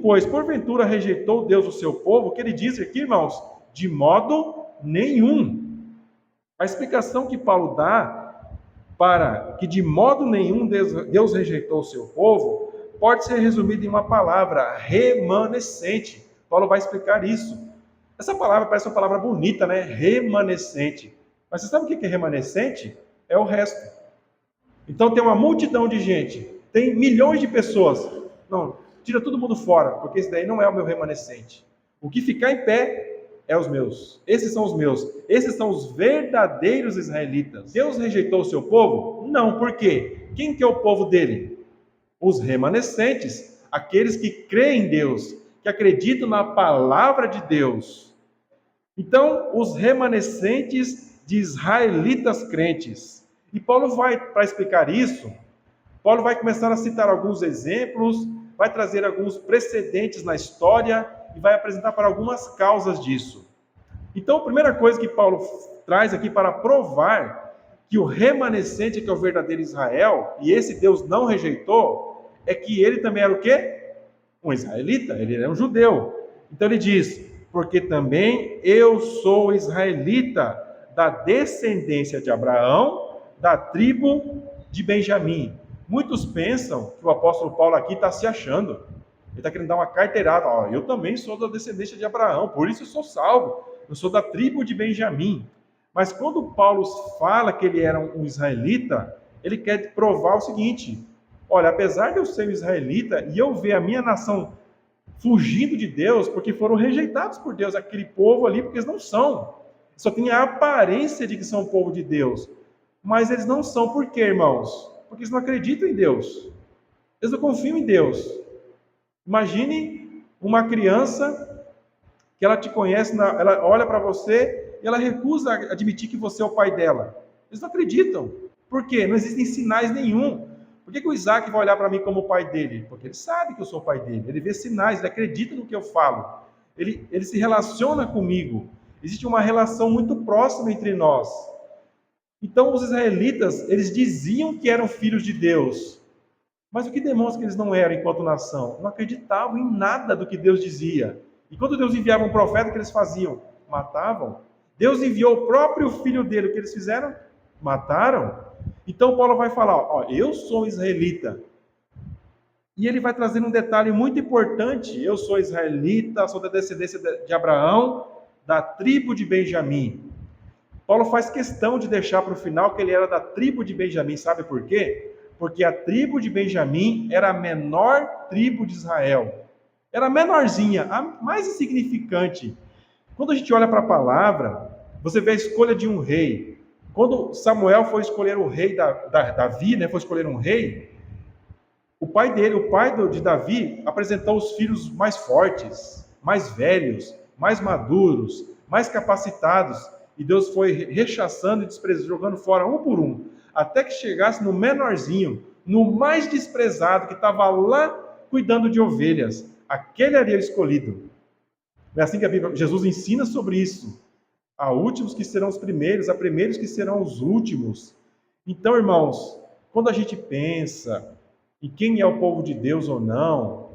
pois, porventura rejeitou Deus o seu povo? O que ele diz aqui, irmãos? De modo nenhum. A explicação que Paulo dá para que de modo nenhum Deus rejeitou o seu povo pode ser resumida em uma palavra: remanescente. Paulo vai explicar isso. Essa palavra parece uma palavra bonita, né? Remanescente. Mas você sabe o que é remanescente? É o resto. Então tem uma multidão de gente, tem milhões de pessoas. Não, tira todo mundo fora, porque esse daí não é o meu remanescente. O que ficar em pé é os meus. Esses são os meus. Esses são os verdadeiros israelitas. Deus rejeitou o seu povo? Não, por quê? Quem que é o povo dele? Os remanescentes, aqueles que creem em Deus, que acreditam na palavra de Deus. Então, os remanescentes de israelitas crentes. E Paulo vai, para explicar isso, Paulo vai começar a citar alguns exemplos, vai trazer alguns precedentes na história e vai apresentar para algumas causas disso. Então, a primeira coisa que Paulo traz aqui para provar que o remanescente, que é o verdadeiro Israel, e esse Deus não rejeitou, é que ele também era o quê? Um israelita, ele era um judeu. Então ele diz: porque também eu sou israelita, da descendência de Abraão, da tribo de Benjamim. Muitos pensam que o apóstolo Paulo aqui está se achando. Ele está querendo dar uma carteirada. Ó, eu também sou da descendência de Abraão, por isso eu sou salvo. Eu sou da tribo de Benjamim. Mas quando Paulo fala que ele era um israelita, ele quer provar o seguinte: olha, apesar de eu ser um israelita e eu ver a minha nação fugindo de Deus, porque foram rejeitados por Deus, aquele povo ali, porque eles não são. Só tem a aparência de que são o povo de Deus. Mas eles não são, por quê, irmãos? Porque eles não acreditam em Deus. Eles não confiam em Deus. Imagine uma criança que ela te conhece, ela olha para você e ela recusa admitir que você é o pai dela. Eles não acreditam. Por quê? Não existem sinais nenhum. Por que o Isaac vai olhar para mim como o pai dele? Porque ele sabe que eu sou o pai dele. Ele vê sinais, ele acredita no que eu falo. Ele se relaciona comigo. Existe uma relação muito próxima entre nós. Então, os israelitas, eles diziam que eram filhos de Deus. Mas o que demonstra que eles não eram enquanto nação? Não acreditavam em nada do que Deus dizia. E quando Deus enviava um profeta, o que eles faziam? Matavam. Deus enviou o próprio filho dele, o que eles fizeram? Mataram. Então, Paulo vai falar, ó, eu sou israelita. E ele vai trazer um detalhe muito importante. Eu sou israelita, sou da descendência de Abraão, da tribo de Benjamim. Paulo faz questão de deixar para o final que ele era da tribo de Benjamim. Sabe por quê? Porque a tribo de Benjamim era a menor tribo de Israel. Era a menorzinha, a mais insignificante. Quando a gente olha para a palavra, você vê a escolha de um rei. Quando Samuel foi escolher o rei Davi, né, foi escolher um rei, o pai dele, de Davi, apresentou os filhos mais fortes, mais velhos, mais maduros, mais capacitados. E Deus foi rechaçando e desprezando, jogando fora um por um, até que chegasse no menorzinho, no mais desprezado, que estava lá cuidando de ovelhas. Aquele era o escolhido. É assim que a Bíblia, Jesus ensina sobre isso. Há últimos que serão os primeiros, há primeiros que serão os últimos. Então, irmãos, quando a gente pensa em quem é o povo de Deus ou não,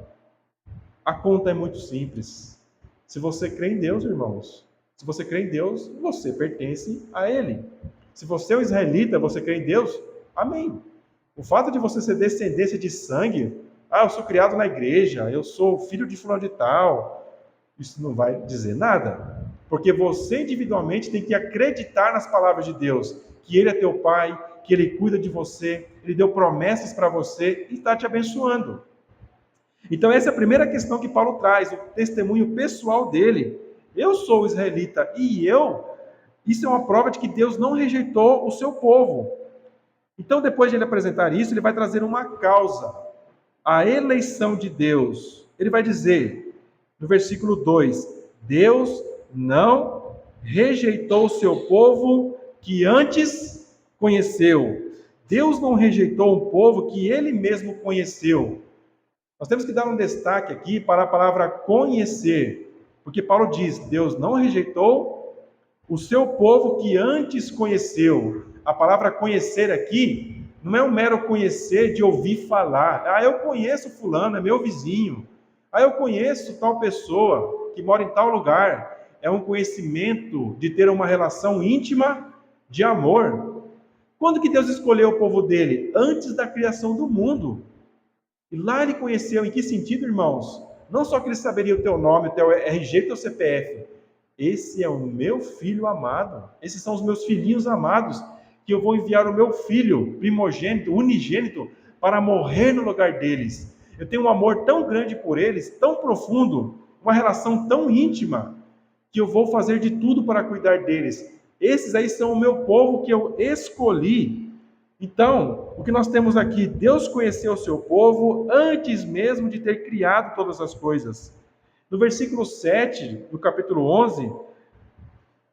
a conta é muito simples. Se você crê em Deus, irmãos, se você crê em Deus, você pertence a Ele. Se você é um israelita, você crê em Deus, amém. O fato de você ser descendência de sangue, eu sou criado na igreja, eu sou filho de fulano de tal, isso não vai dizer nada. Porque você individualmente tem que acreditar nas palavras de Deus, que Ele é teu Pai, que Ele cuida de você, Ele deu promessas para você e está te abençoando. Então essa é a primeira questão que Paulo traz, o testemunho pessoal dele. Eu sou israelita e isso é uma prova de que Deus não rejeitou o seu povo. Então depois de ele apresentar isso, ele vai trazer uma causa, a eleição de Deus. Ele vai dizer, no versículo 2, Deus não rejeitou o seu povo que antes conheceu. Deus não rejeitou um povo que ele mesmo conheceu. Nós temos que dar um destaque aqui para a palavra conhecer, porque Paulo diz, Deus não rejeitou o seu povo que antes conheceu. A palavra conhecer aqui não é um mero conhecer de ouvir falar. Eu conheço fulano, é meu vizinho. Ah, eu conheço tal pessoa que mora em tal lugar. É um conhecimento de ter uma relação íntima de amor. Quando que Deus escolheu o povo dele? Antes da criação do mundo. E lá ele conheceu, em que sentido, irmãos? Não só que ele saberia o teu nome, o teu RG, o teu CPF. Esse é o meu filho amado. Esses são os meus filhinhos amados, que eu vou enviar o meu filho primogênito, unigênito, para morrer no lugar deles. Eu tenho um amor tão grande por eles, tão profundo, uma relação tão íntima, que eu vou fazer de tudo para cuidar deles. Esses aí são o meu povo que eu escolhi. Então, o que nós temos aqui, Deus conheceu o seu povo antes mesmo de ter criado todas as coisas. No versículo 7, do capítulo 11,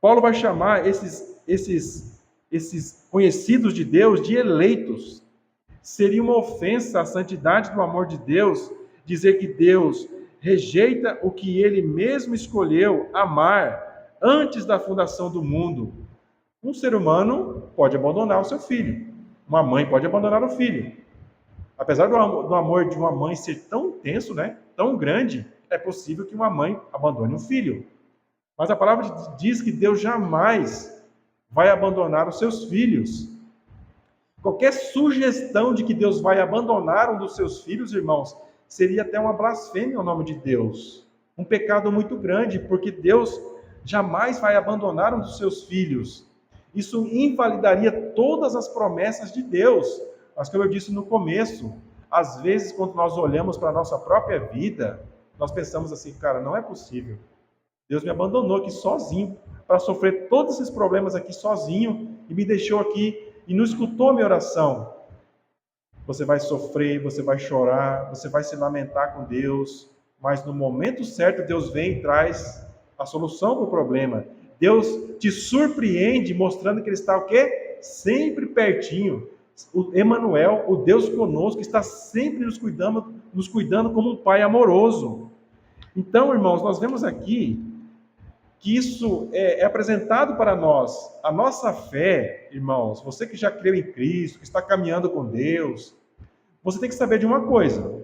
Paulo vai chamar esses conhecidos de Deus de eleitos. Seria uma ofensa à santidade do amor de Deus dizer que Deus rejeita o que ele mesmo escolheu amar antes da fundação do mundo. Um ser humano pode abandonar o seu filho. Uma mãe pode abandonar o filho. Apesar do amor de uma mãe ser tão intenso, né, tão grande, é possível que uma mãe abandone um filho. Mas a palavra diz que Deus jamais vai abandonar os seus filhos. Qualquer sugestão de que Deus vai abandonar um dos seus filhos, irmãos, seria até uma blasfêmia ao nome de Deus. Um pecado muito grande, porque Deus jamais vai abandonar um dos seus filhos. Isso invalidaria todas as promessas de Deus. Mas como eu disse no começo, às vezes quando nós olhamos para a nossa própria vida, nós pensamos assim, cara, não é possível. Deus me abandonou aqui sozinho, para sofrer todos esses problemas aqui sozinho, e me deixou aqui e não escutou a minha oração. Você vai sofrer, você vai chorar, você vai se lamentar com Deus, mas no momento certo Deus vem e traz a solução para o problema. Deus te surpreende mostrando que Ele está o quê? Sempre pertinho. O Emanuel, o Deus conosco, está sempre nos cuidando como um Pai amoroso. Então, irmãos, nós vemos aqui que isso é apresentado para nós. A nossa fé, irmãos, você que já creu em Cristo, que está caminhando com Deus, você tem que saber de uma coisa.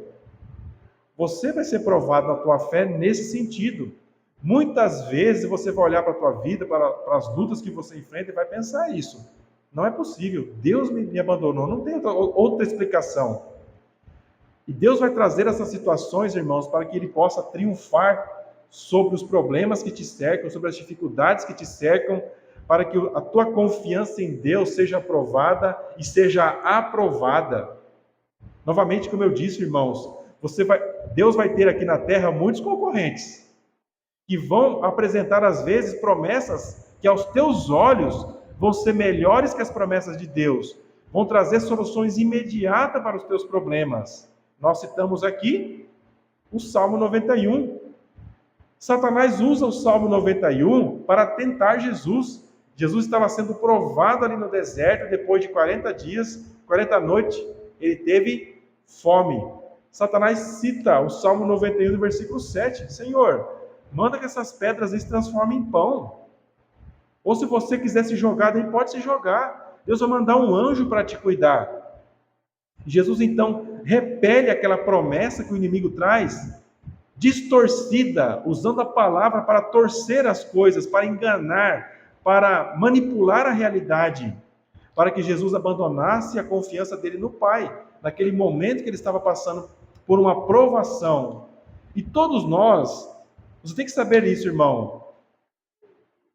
Você vai ser provado na tua fé nesse sentido. Muitas vezes você vai olhar para a tua vida, para as lutas que você enfrenta e vai pensar isso. Não é possível. Deus me abandonou. Não tem outra explicação. E Deus vai trazer essas situações, irmãos, para que Ele possa triunfar sobre os problemas que te cercam, sobre as dificuldades que te cercam, para que a tua confiança em Deus seja aprovada e seja aprovada. Novamente, como eu disse, irmãos, Deus vai ter aqui na terra muitos concorrentes que vão apresentar às vezes promessas que aos teus olhos vão ser melhores que as promessas de Deus, vão trazer soluções imediatas para os teus problemas. Nós citamos aqui o Salmo 91. Satanás usa o Salmo 91 para tentar Jesus. Jesus estava sendo provado ali no deserto, depois de 40 dias, 40 noites, ele teve fome. Satanás cita o Salmo 91, no versículo 7. Senhor, manda que essas pedras se transformem em pão. Ou se você quiser se jogar, daí pode se jogar. Deus vai mandar um anjo para te cuidar. Jesus, então, repele aquela promessa que o inimigo traz, distorcida, usando a palavra para torcer as coisas, para enganar, para manipular a realidade, para que Jesus abandonasse a confiança dele no Pai, naquele momento que ele estava passando por uma provação. E todos nós, você tem que saber isso, irmão.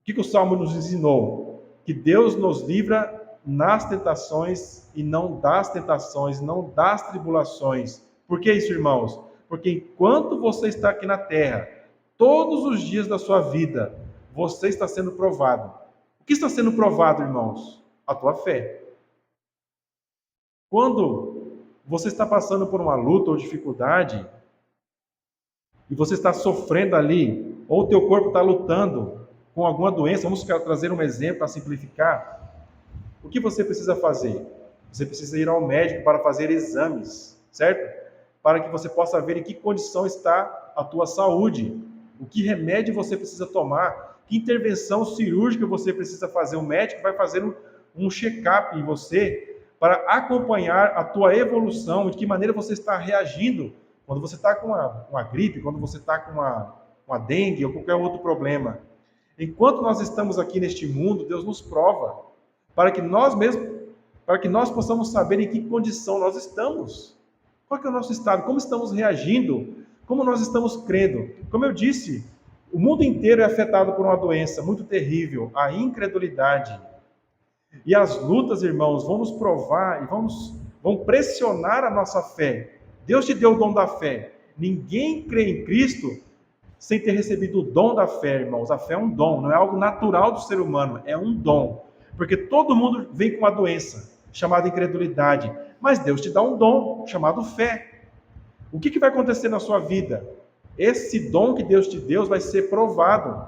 O que o Salmo nos ensinou? Que Deus nos livra nas tentações e não das tentações, não das tribulações. Por que isso, irmãos? Porque enquanto você está aqui na terra, todos os dias da sua vida, você está sendo provado. O que está sendo provado, irmãos? A tua fé. Quando você está passando por uma luta ou dificuldade, e você está sofrendo ali, ou o teu corpo está lutando com alguma doença, vamos trazer um exemplo para simplificar. O que você precisa fazer? Você precisa ir ao médico para fazer exames, certo? Para que você possa ver em que condição está a tua saúde, o que remédio você precisa tomar, que intervenção cirúrgica você precisa fazer. O médico vai fazer um check-up em você para acompanhar a tua evolução, de que maneira você está reagindo. quando você está com uma gripe, quando você está com uma dengue ou qualquer outro problema. Enquanto nós estamos aqui neste mundo, Deus nos prova para que nós mesmos, para que nós possamos saber em que condição nós estamos. Qual que é o nosso estado? Como estamos reagindo? Como nós estamos crendo? Como eu disse, o mundo inteiro é afetado por uma doença muito terrível, a incredulidade. E as lutas, irmãos, vão nos provar e vão pressionar a nossa fé. Deus te deu o dom da fé. Ninguém crê em Cristo sem ter recebido o dom da fé, irmãos. A fé é um dom, não é algo natural do ser humano, é um dom. Porque todo mundo vem com uma doença, chamada incredulidade. Mas Deus te dá um dom, chamado fé. O que vai acontecer na sua vida? Esse dom que Deus te deu vai ser provado,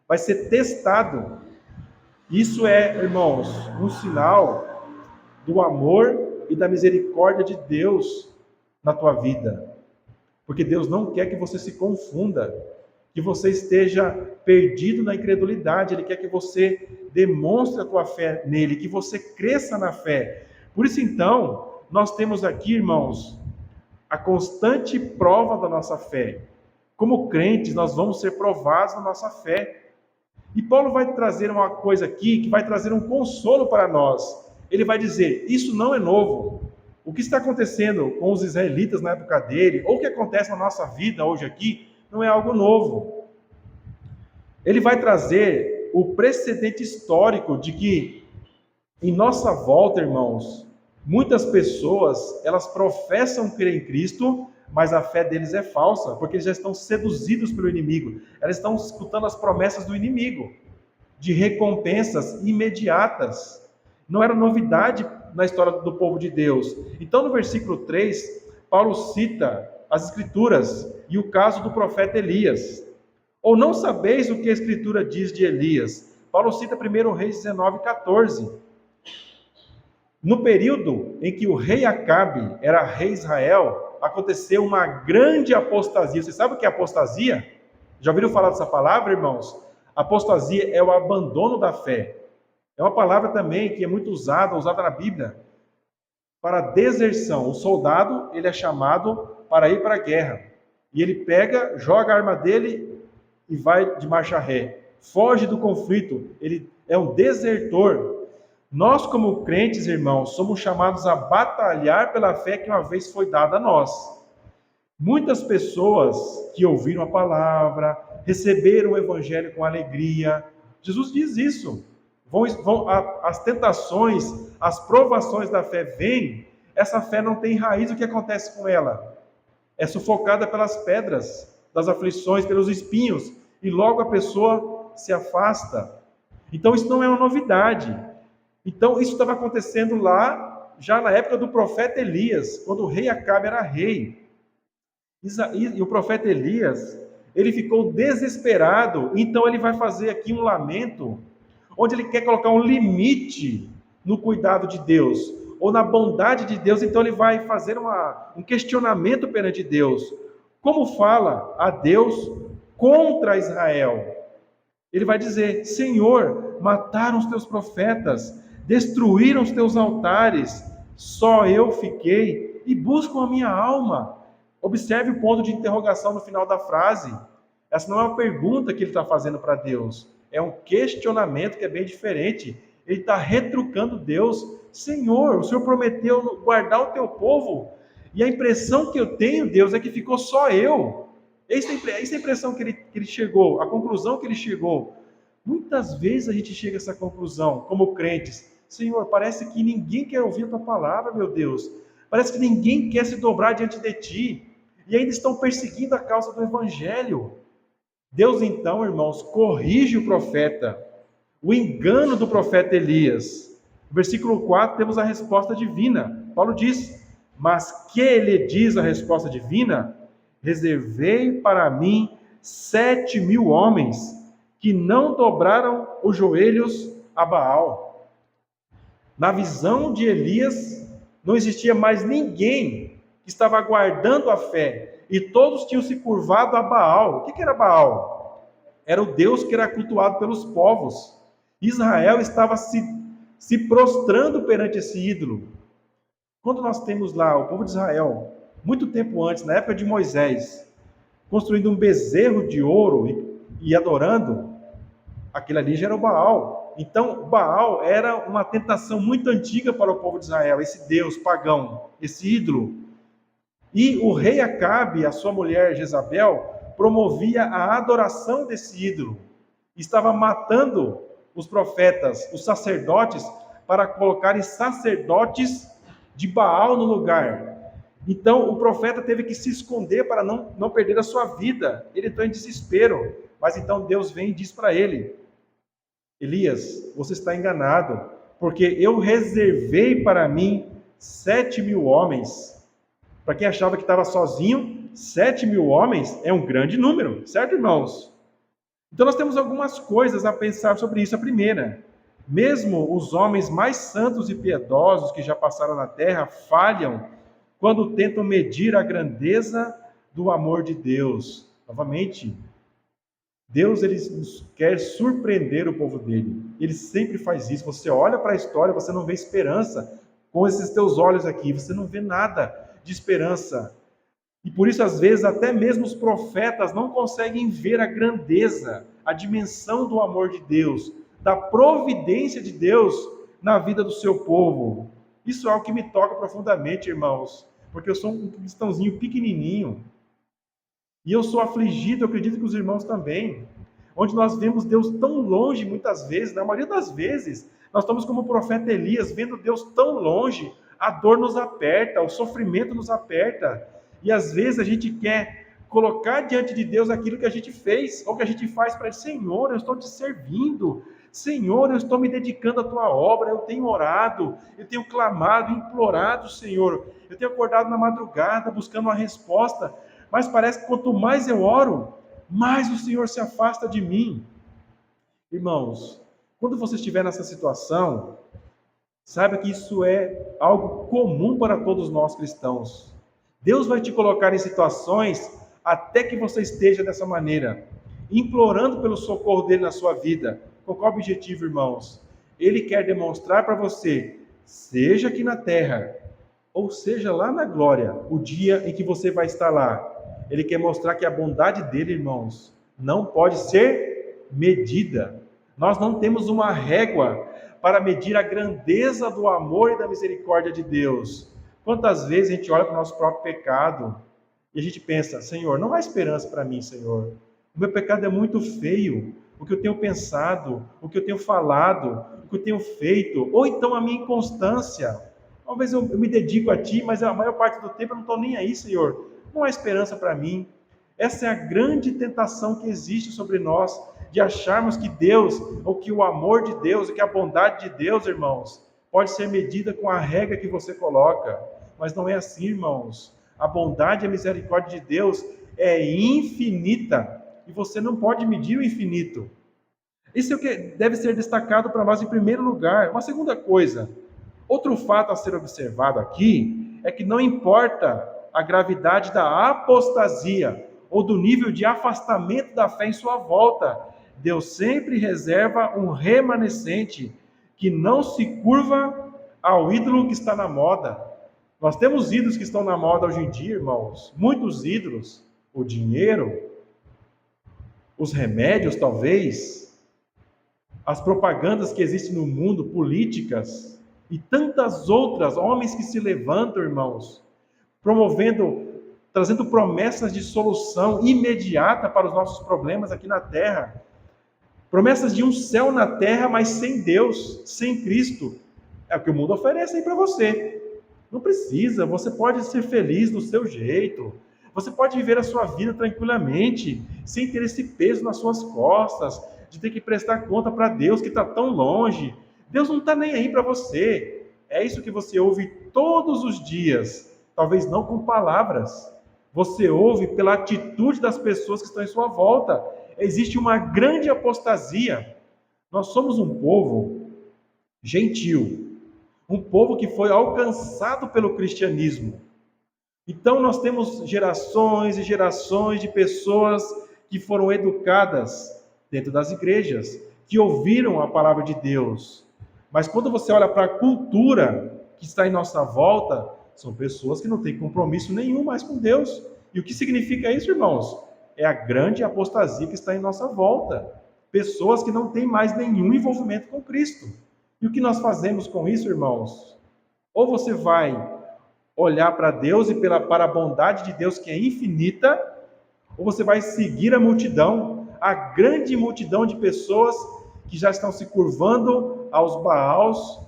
vai ser testado. Isso é, irmãos, um sinal do amor e da misericórdia de Deus na tua vida. Porque Deus não quer que você se confunda, que você esteja perdido na incredulidade. Ele quer que você demonstre a tua fé nele, que você cresça na fé. Por isso, então, nós temos aqui, irmãos, a constante prova da nossa fé. Como crentes, nós vamos ser provados na nossa fé. E Paulo vai trazer uma coisa aqui que vai trazer um consolo para nós. Ele vai dizer, isso não é novo. O que está acontecendo com os israelitas na época dele, ou o que acontece na nossa vida hoje aqui, não é algo novo. Ele vai trazer o precedente histórico de que, em nossa volta, irmãos, muitas pessoas, elas professam crer em Cristo, mas a fé deles é falsa, porque eles já estão seduzidos pelo inimigo. Elas estão escutando as promessas do inimigo, de recompensas imediatas. Não era novidade na história do povo de Deus. Então, no versículo 3, Paulo cita as Escrituras e o caso do profeta Elias. Ou não sabeis o que a Escritura diz de Elias? Paulo cita 1 Reis 19:14. No período em que o rei Acabe era rei de Israel, aconteceu uma grande apostasia. Você sabe o que é apostasia? Já ouviram falar dessa palavra, irmãos? Apostasia é o abandono da fé. É uma palavra também que é muito usada na Bíblia para deserção. O soldado, ele é chamado para ir para a guerra. E ele pega, joga a arma dele e vai de marcha ré. Foge do conflito. Ele é um desertor. Nós, como crentes, irmãos, somos chamados a batalhar pela fé que uma vez foi dada a nós. Muitas pessoas que ouviram a palavra, receberam o evangelho com alegria. Jesus diz isso. As tentações, as provações da fé vêm, essa fé não tem raiz. O que acontece com ela? É sufocada pelas pedras, das aflições, pelos espinhos, e logo a pessoa se afasta. Então isso não é uma novidade. Então, isso estava acontecendo lá, já na época do profeta Elias, quando o rei Acabe era rei. E o profeta Elias, ele ficou desesperado, então ele vai fazer aqui um lamento, onde ele quer colocar um limite no cuidado de Deus, ou na bondade de Deus. Então ele vai fazer um questionamento perante Deus. Como fala a Deus contra Israel? Ele vai dizer, Senhor, mataram os teus profetas, destruíram os teus altares, só eu fiquei e buscam a minha alma. Observe o ponto de interrogação no final da frase. Essa não é uma pergunta que ele está fazendo para Deus, é um questionamento que é bem diferente. Ele está retrucando Deus. Senhor, o Senhor prometeu guardar o teu povo, e a impressão que eu tenho, Deus, é que ficou só eu. Essa é a impressão que ele chegou, a conclusão que ele chegou. Muitas vezes a gente chega a essa conclusão, como crentes. Senhor, parece que ninguém quer ouvir a tua palavra, meu Deus. Parece que ninguém quer se dobrar diante de ti. E ainda estão perseguindo a causa do evangelho. Deus, então, irmãos, corrige o profeta. O engano do profeta Elias. No versículo 4 temos a resposta divina. Paulo diz, mas que ele diz a resposta divina? Reservei para mim 7.000 homens que não dobraram os joelhos a Baal. Na visão de Elias, não existia mais ninguém que estava guardando a fé, e todos tinham se curvado a Baal. O que era Baal? Era o Deus que era cultuado pelos povos. Israel estava se prostrando perante esse ídolo. Quando nós temos lá o povo de Israel muito tempo antes, na época de Moisés, construindo um bezerro de ouro e adorando, aquele ali já era o Baal. Então, Baal era uma tentação muito antiga para o povo de Israel, esse Deus pagão, esse ídolo. E o rei Acabe, a sua mulher Jezabel, promovia a adoração desse ídolo. Estava matando os profetas, os sacerdotes, para colocarem sacerdotes de Baal no lugar. Então, o profeta teve que se esconder para não perder a sua vida. Ele entrou em desespero. Mas então Deus vem e diz para ele: Elias, você está enganado, porque eu reservei para mim 7.000 homens. Para quem achava que estava sozinho, 7.000 homens é um grande número, certo, irmãos? Então nós temos algumas coisas a pensar sobre isso. A primeira, mesmo os homens mais santos e piedosos que já passaram na terra falham quando tentam medir a grandeza do amor de Deus. Novamente, Deus ele quer surpreender o povo dele. Ele sempre faz isso. Você olha para a história, você não vê esperança com esses teus olhos aqui, você não vê nada de esperança. E por isso, às vezes, até mesmo os profetas não conseguem ver a grandeza, a dimensão do amor de Deus, da providência de Deus na vida do seu povo. Isso é algo que me toca profundamente, irmãos, porque eu sou um cristãozinho pequenininho. E eu sou afligido, eu acredito que os irmãos também, onde nós vemos Deus tão longe muitas vezes, na maioria das vezes, nós estamos como o profeta Elias, vendo Deus tão longe, a dor nos aperta, o sofrimento nos aperta, e às vezes a gente quer colocar diante de Deus aquilo que a gente fez, ou que a gente faz para ele: Senhor, eu estou te servindo, Senhor, eu estou me dedicando à tua obra, eu tenho orado, eu tenho clamado, implorado, Senhor, eu tenho acordado na madrugada buscando uma resposta, mas parece que quanto mais eu oro, mais o Senhor se afasta de mim. Irmãos, quando você estiver nessa situação, saiba que isso é algo comum para todos nós cristãos. Deus vai te colocar em situações até que você esteja dessa maneira, implorando pelo socorro dele na sua vida. Com qual objetivo, irmãos? Ele quer demonstrar para você, seja aqui na terra, ou seja lá na glória, o dia em que você vai estar lá. Ele quer mostrar que a bondade dele, irmãos, não pode ser medida. Nós não temos uma régua para medir a grandeza do amor e da misericórdia de Deus. Quantas vezes a gente olha para o nosso próprio pecado e a gente pensa: Senhor, não há esperança para mim, Senhor. O meu pecado é muito feio. O que eu tenho pensado, o que eu tenho falado, o que eu tenho feito, ou então a minha inconstância. Talvez eu me dedico a Ti, mas a maior parte do tempo eu não estou nem aí, Senhor. Não há esperança para mim. Essa é a grande tentação que existe sobre nós, de acharmos que Deus, ou que o amor de Deus, ou que a bondade de Deus, irmãos, pode ser medida com a regra que você coloca. Mas não é assim, irmãos. A bondade e a misericórdia de Deus é infinita, e você não pode medir o infinito. Isso é o que deve ser destacado para nós em primeiro lugar. Uma segunda coisa, outro fato a ser observado aqui, é que não importa a gravidade da apostasia, ou do nível de afastamento da fé em sua volta, Deus sempre reserva um remanescente que não se curva ao ídolo que está na moda. Nós temos ídolos que estão na moda hoje em dia, irmãos, muitos ídolos, o dinheiro, os remédios talvez, as propagandas que existem no mundo, políticas, e tantas outras, homens que se levantam, irmãos, promovendo, trazendo promessas de solução imediata para os nossos problemas aqui na terra. Promessas de um céu na terra, mas sem Deus, sem Cristo. É o que o mundo oferece aí para você. Não precisa, você pode ser feliz do seu jeito. Você pode viver a sua vida tranquilamente, sem ter esse peso nas suas costas, de ter que prestar conta para Deus que está tão longe. Deus não está nem aí para você. É isso que você ouve todos os dias. Talvez não com palavras. Você ouve pela atitude das pessoas que estão em sua volta. Existe uma grande apostasia. Nós somos um povo gentil, um povo que foi alcançado pelo cristianismo. Então nós temos gerações e gerações de pessoas que foram educadas dentro das igrejas, que ouviram a palavra de Deus. Mas quando você olha para a cultura que está em nossa volta, São pessoas que não têm compromisso nenhum mais com Deus. E o que significa isso, irmãos? É a grande apostasia que está em nossa volta. Pessoas que não têm mais nenhum envolvimento com Cristo. E o que nós fazemos com isso, irmãos? Ou você vai olhar para Deus e para a bondade de Deus que é infinita, ou você vai seguir a multidão, a grande multidão de pessoas que já estão se curvando aos Baals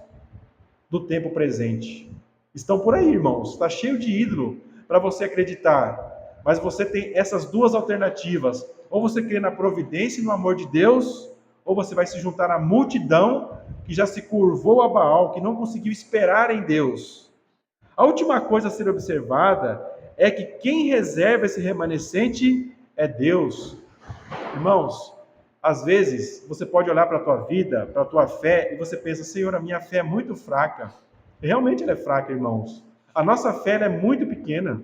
do tempo presente. Estão por aí, irmãos. Está cheio de ídolo para você acreditar. Mas você tem essas duas alternativas. Ou você crê na providência e no amor de Deus, ou você vai se juntar à multidão que já se curvou a Baal, que não conseguiu esperar em Deus. A última coisa a ser observada é que quem reserva esse remanescente é Deus. Irmãos, às vezes você pode olhar para a tua vida, para a tua fé, e você pensa, Senhor, a minha fé é muito fraca. Realmente ela é fraca, irmãos. A nossa fé é muito pequena.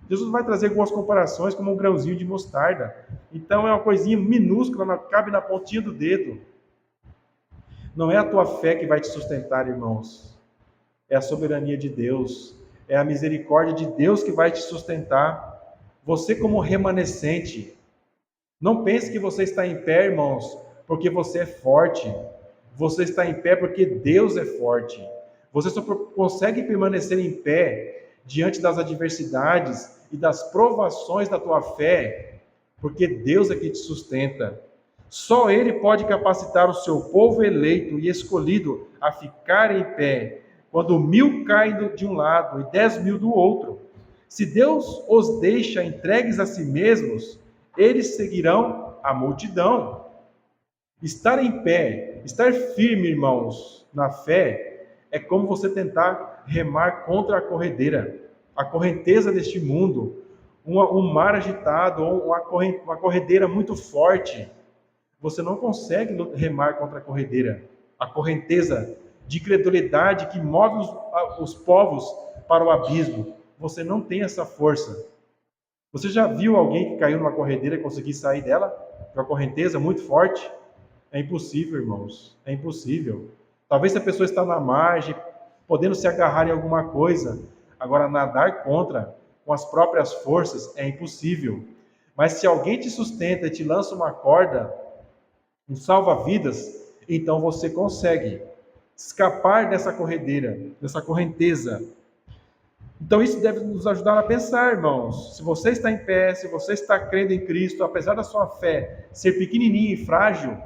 Jesus vai trazer algumas comparações como um grãozinho de mostarda. Então é uma coisinha minúscula, cabe na pontinha do dedo. Não é a tua fé que vai te sustentar, irmãos. É a soberania de Deus. É a misericórdia de Deus que vai te sustentar. Você como remanescente. Não pense que você está em pé, irmãos, porque você é forte. Você está em pé porque Deus é forte. Você só consegue permanecer em pé diante das adversidades e das provações da tua fé, porque Deus é que te sustenta. Só Ele pode capacitar o seu povo eleito e escolhido a ficar em pé, quando 1000 caem de um lado e 10.000 do outro. Se Deus os deixa entregues a si mesmos, eles seguirão a multidão. Estar em pé, estar firme, irmãos, na fé, é como você tentar remar contra a corredeira, a correnteza deste mundo, um mar agitado, ou uma corredeira muito forte. Você não consegue remar contra a correnteza de credulidade que move os povos para o abismo. Você não tem essa força. Você já viu alguém que caiu numa corredeira e conseguir sair dela? De uma correnteza muito forte? É impossível, irmãos. É impossível. Talvez se a pessoa está na margem, podendo se agarrar em alguma coisa. Agora, nadar contra, com as próprias forças, é impossível. Mas se alguém te sustenta e te lança uma corda, um salva-vidas, então você consegue escapar dessa corredeira, dessa correnteza. Então isso deve nos ajudar a pensar, irmãos. Se você está em pé, se você está crendo em Cristo, apesar da sua fé ser pequenininha e frágil,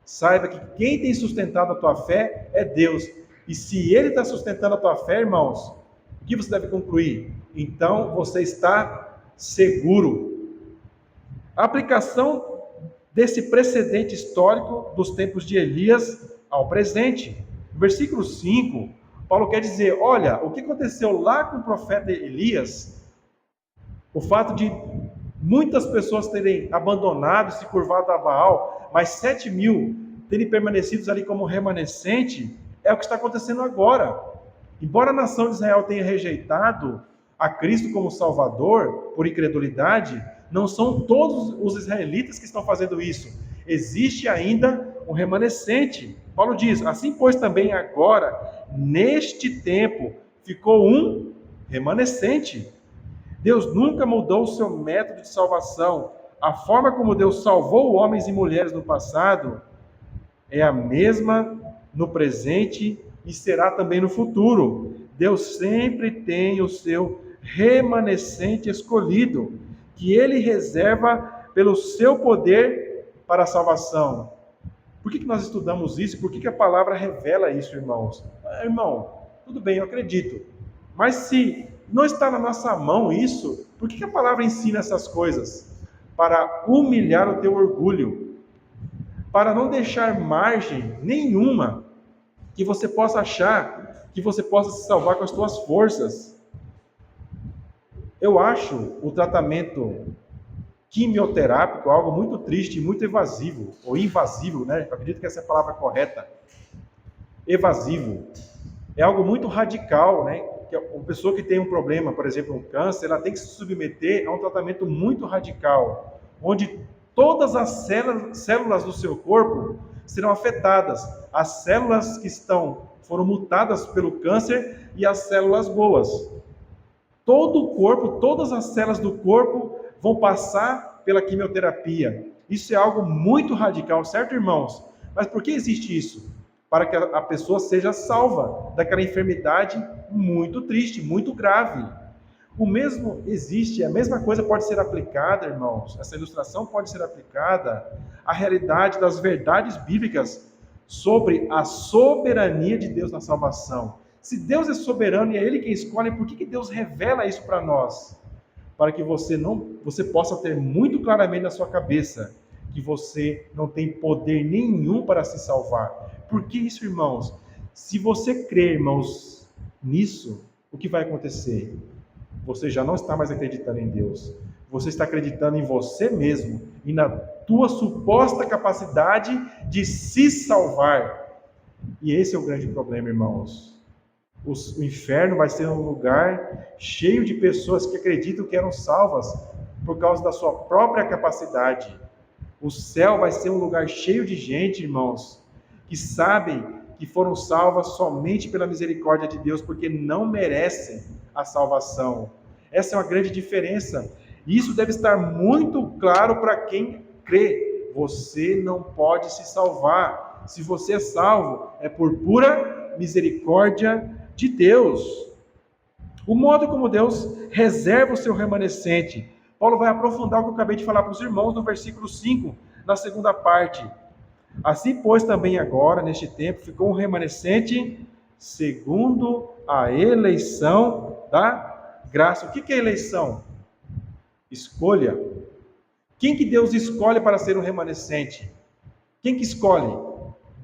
saiba que quem tem sustentado a tua fé é Deus. E se Ele está sustentando a tua fé, irmãos, o que você deve concluir? Então você está seguro. A aplicação desse precedente histórico dos tempos de Elias ao presente. No versículo 5, Paulo quer dizer, olha, o que aconteceu lá com o profeta Elias, o fato de muitas pessoas terem abandonado, se curvado a Baal, mas 7.000 terem permanecido ali como remanescente, é o que está acontecendo agora. Embora a nação de Israel tenha rejeitado a Cristo como Salvador, por incredulidade, não são todos os israelitas que estão fazendo isso. Existe ainda um remanescente. Paulo diz, assim pois também agora, neste tempo, ficou um remanescente. Deus nunca mudou o seu método de salvação. A forma como Deus salvou homens e mulheres no passado é a mesma no presente e será também no futuro. Deus sempre tem o seu remanescente escolhido, que Ele reserva pelo seu poder para a salvação. Por que nós estudamos isso? Por que a palavra revela isso, irmãos? Irmão, tudo bem, eu acredito. Mas se não está na nossa mão isso, por que a palavra ensina essas coisas? Para humilhar o teu orgulho, para não deixar margem nenhuma que você possa achar que você possa se salvar com as tuas forças. Eu acho o tratamento quimioterápico algo muito triste e muito evasivo, ou invasivo, né? Eu acredito que essa é a palavra correta. Evasivo. É algo muito radical, né? Que uma pessoa que tem um problema, por exemplo, um câncer, ela tem que se submeter a um tratamento muito radical, onde todas as células do seu corpo serão afetadas. As células que foram mutadas pelo câncer e as células boas. todo o corpo, todas as células do corpo vão passar pela quimioterapia. Isso é algo muito radical, certo, irmãos? Mas por que existe isso? Para que a pessoa seja salva daquela enfermidade muito triste, muito grave. O mesmo existe, a mesma coisa pode ser aplicada, irmãos, essa ilustração pode ser aplicada à realidade das verdades bíblicas sobre a soberania de Deus na salvação. Se Deus é soberano e é Ele quem escolhe, por que Deus revela isso para nós? Para que você possa ter muito claramente na sua cabeça que você não tem poder nenhum para se salvar. Por que isso, irmãos? Se você crer, irmãos, nisso, o que vai acontecer? Você já não está mais acreditando em Deus. Você está acreditando em você mesmo e na tua suposta capacidade de se salvar. E esse é o grande problema, irmãos. O inferno vai ser um lugar cheio de pessoas que acreditam que eram salvas por causa da sua própria capacidade. O céu vai ser um lugar cheio de gente, irmãos, que sabem que foram salvas somente pela misericórdia de Deus, porque não merecem a salvação. Essa é uma grande diferença. E isso deve estar muito claro para quem crê. Você não pode se salvar. Se você é salvo, é por pura misericórdia de Deus. O modo como Deus reserva o seu remanescente. Paulo vai aprofundar o que eu acabei de falar para os irmãos no versículo 5, na segunda parte. Assim, pois, também agora, neste tempo, ficou um remanescente segundo a eleição da graça. O que é eleição? Escolha. Quem que Deus escolhe para ser um remanescente? Quem que escolhe?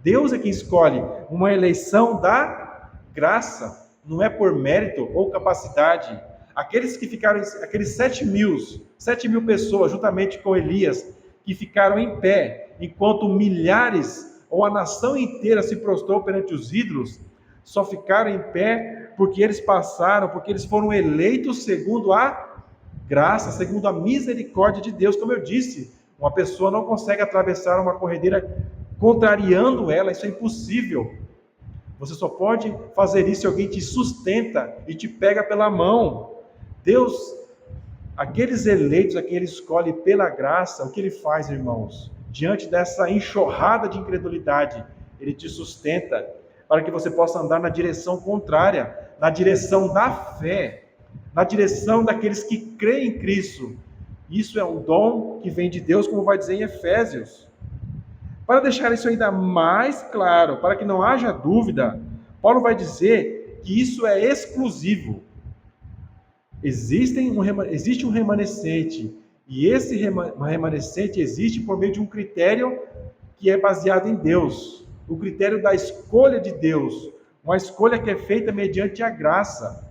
Deus é quem escolhe. Uma eleição da graça. Não é por mérito ou capacidade. Aqueles que ficaram, aqueles 7 mil pessoas, juntamente com Elias, que ficaram em pé, enquanto milhares ou a nação inteira se prostrou perante os ídolos, só ficaram em pé porque eles passaram, porque eles foram eleitos segundo a graça, segundo a misericórdia de Deus. Como eu disse, uma pessoa não consegue atravessar uma corredeira contrariando ela, isso é impossível. Você só pode fazer isso se alguém te sustenta e te pega pela mão. Deus, aqueles eleitos a quem Ele escolhe pela graça, o que Ele faz, irmãos? Diante dessa enxurrada de incredulidade, Ele te sustenta para que você possa andar na direção contrária, na direção da fé, na direção daqueles que creem em Cristo. Isso é um dom que vem de Deus, como vai dizer em Efésios. Para deixar isso ainda mais claro, para que não haja dúvida, Paulo vai dizer que isso é exclusivo. Existe um remanescente, e esse remanescente existe por meio de um critério que é baseado em Deus, o critério da escolha de Deus, uma escolha que é feita mediante a graça.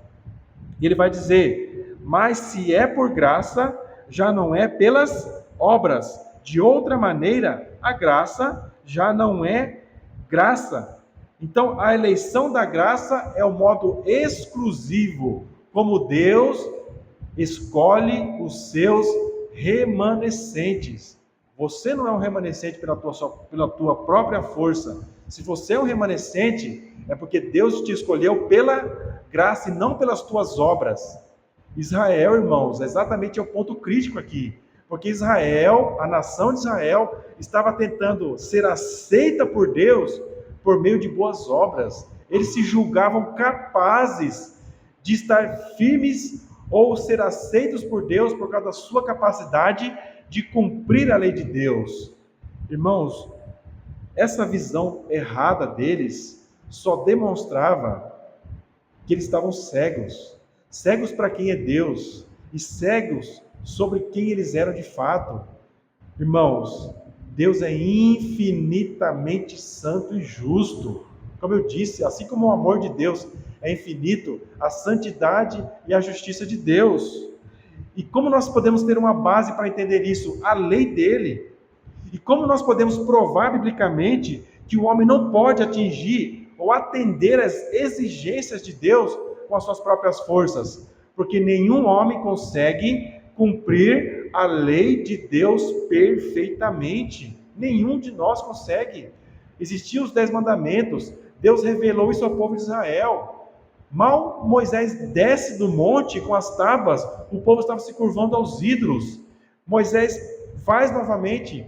E ele vai dizer, mas se é por graça, já não é pelas obras. De outra maneira, a graça já não é graça. Então, a eleição da graça é o modo exclusivo como Deus escolhe os seus remanescentes. Você não é um remanescente pela tua própria força. Se você é um remanescente, é porque Deus te escolheu pela graça e não pelas tuas obras. Israel, irmãos, exatamente é o ponto crítico aqui. Porque Israel, a nação de Israel, estava tentando ser aceita por Deus por meio de boas obras. Eles se julgavam capazes de estar firmes ou ser aceitos por Deus por causa da sua capacidade de cumprir a lei de Deus. Irmãos, essa visão errada deles só demonstrava que eles estavam cegos. Cegos para quem é Deus e cegos sobre quem eles eram de fato. Irmãos, Deus é infinitamente santo e justo. Como eu disse, assim como o amor de Deus é infinito, a santidade e a justiça de Deus. E como nós podemos ter uma base para entender isso? A lei dele. E como nós podemos provar biblicamente que o homem não pode atingir ou atender às exigências de Deus com as suas próprias forças? Porque nenhum homem consegue cumprir a lei de Deus perfeitamente. Nenhum de nós consegue. Existiam os 10 mandamentos. Deus revelou isso ao povo de Israel. Mal Moisés desce do monte com as tábuas, o povo estava se curvando aos ídolos. Moisés faz novamente,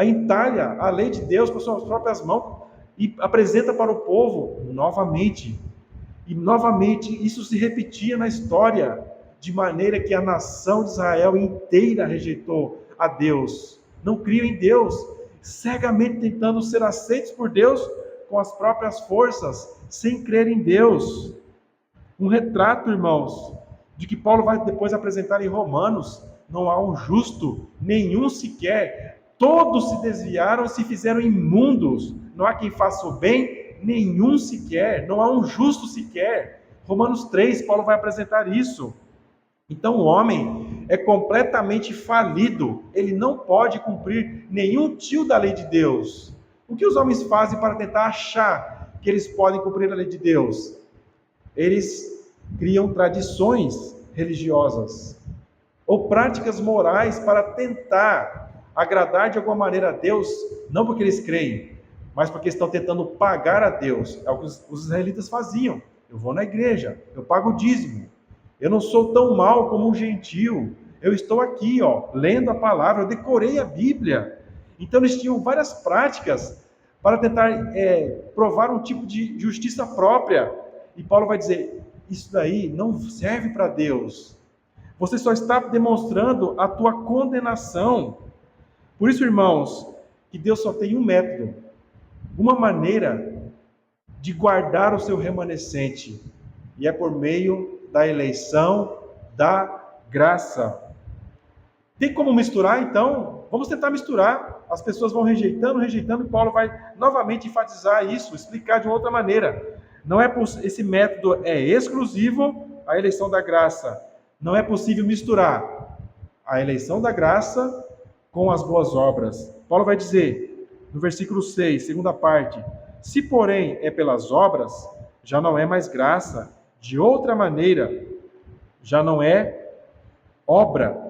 entalha a lei de Deus com suas próprias mãos e apresenta para o povo novamente. E novamente isso se repetia na história, de maneira que a nação de Israel inteira rejeitou a Deus. Não criam em Deus, cegamente tentando ser aceitos por Deus com as próprias forças, sem crer em Deus. Um retrato, irmãos, de que Paulo vai depois apresentar em Romanos. Não há um justo, nenhum sequer. Todos se desviaram e se fizeram imundos. Não há quem faça o bem, nenhum sequer. Não há um justo sequer. Romanos 3, Paulo vai apresentar isso. Então o homem é completamente falido. Ele não pode cumprir nenhum tio da lei de Deus. O que os homens fazem para tentar achar que eles podem cumprir a lei de Deus? Eles criam tradições religiosas ou práticas morais para tentar agradar de alguma maneira a Deus, não porque eles creem, mas porque estão tentando pagar a Deus. É o que os israelitas faziam. Eu vou na igreja, eu pago o dízimo, eu não sou tão mal como um gentio, eu estou aqui, lendo a palavra, eu decorei a Bíblia. Então eles tinham várias práticas para tentar provar um tipo de justiça própria. E Paulo vai dizer, isso daí não serve para Deus. Você só está demonstrando a tua condenação. Por isso, irmãos, que Deus só tem um método, uma maneira de guardar o seu remanescente. E é por meio da eleição, da graça. Tem como misturar, então? Vamos tentar misturar. As pessoas vão rejeitando, e Paulo vai novamente enfatizar isso, explicar de outra maneira. Não é esse método é exclusivo à eleição da graça. Não é possível misturar a eleição da graça com as boas obras. Paulo vai dizer, no versículo 6, segunda parte, se porém é pelas obras, já não é mais graça. De outra maneira, já não é obra.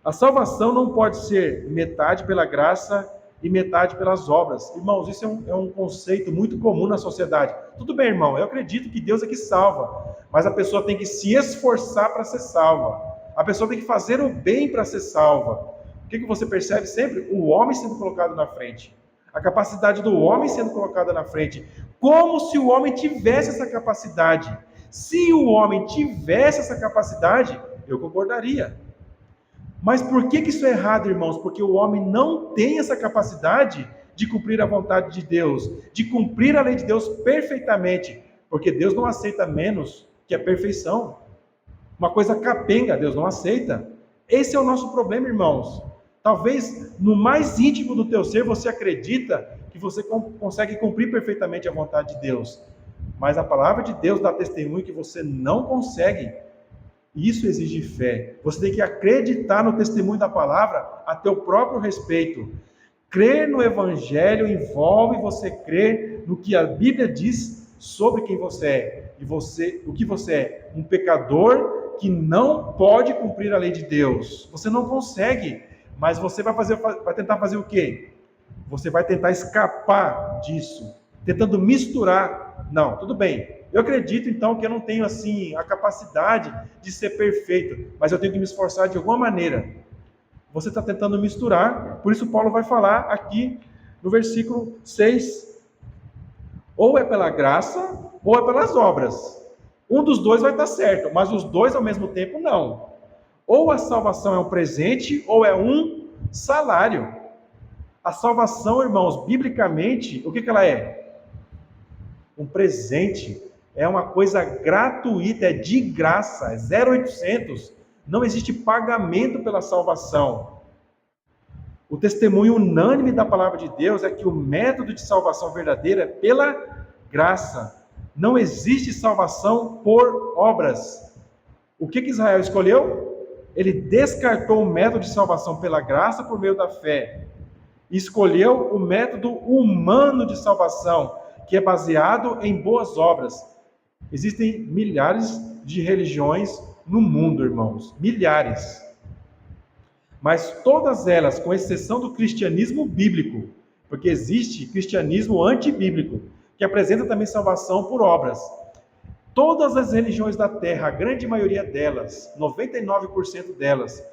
A salvação não pode ser metade pela graça e metade pelas obras. Irmãos, isso é um conceito muito comum na sociedade. Tudo bem, irmão, eu acredito que Deus é que salva, mas a pessoa tem que se esforçar para ser salva. A pessoa tem que fazer o bem para ser salva. O que você percebe sempre? O homem sendo colocado na frente. A capacidade do homem sendo colocada na frente. Como se o homem tivesse essa capacidade. Se o homem tivesse essa capacidade, eu concordaria. Mas por que isso é errado, irmãos? Porque o homem não tem essa capacidade de cumprir a vontade de Deus, de cumprir a lei de Deus perfeitamente, porque Deus não aceita menos que a perfeição. Uma coisa capenga, Deus não aceita. Esse é o nosso problema, irmãos. Talvez no mais íntimo do teu ser você acredita que você consegue cumprir perfeitamente a vontade de Deus, mas a palavra de Deus dá testemunho que você não consegue. Isso exige fé. Você tem que acreditar no testemunho da palavra a teu próprio respeito. Crer no Evangelho envolve você crer no que a Bíblia diz sobre quem você é. E o que você é? Um pecador que não pode cumprir a lei de Deus. Você não consegue, mas você vai tentar fazer o quê? Você vai tentar escapar disso, tentando misturar. Não, tudo bem. Eu acredito, então, que eu não tenho, assim, a capacidade de ser perfeito, mas eu tenho que me esforçar de alguma maneira. Você está tentando misturar, por isso Paulo vai falar aqui no versículo 6. Ou é pela graça, ou é pelas obras. Um dos dois vai estar certo, mas os dois ao mesmo tempo não. Ou a salvação é um presente, ou é um salário. A salvação, irmãos, biblicamente, o que ela é? Um presente. É uma coisa gratuita, é de graça, é 0800. Não existe pagamento pela salvação. O testemunho unânime da palavra de Deus é que o método de salvação verdadeira é pela graça. Não existe salvação por obras. O que Israel escolheu? Ele descartou o método de salvação pela graça por meio da fé. Escolheu o método humano de salvação, que é baseado em boas obras. Existem milhares de religiões no mundo, irmãos. Milhares. Mas todas elas, com exceção do cristianismo bíblico, porque existe cristianismo antibíblico, que apresenta também salvação por obras. Todas as religiões da Terra, a grande maioria delas, 99% delas,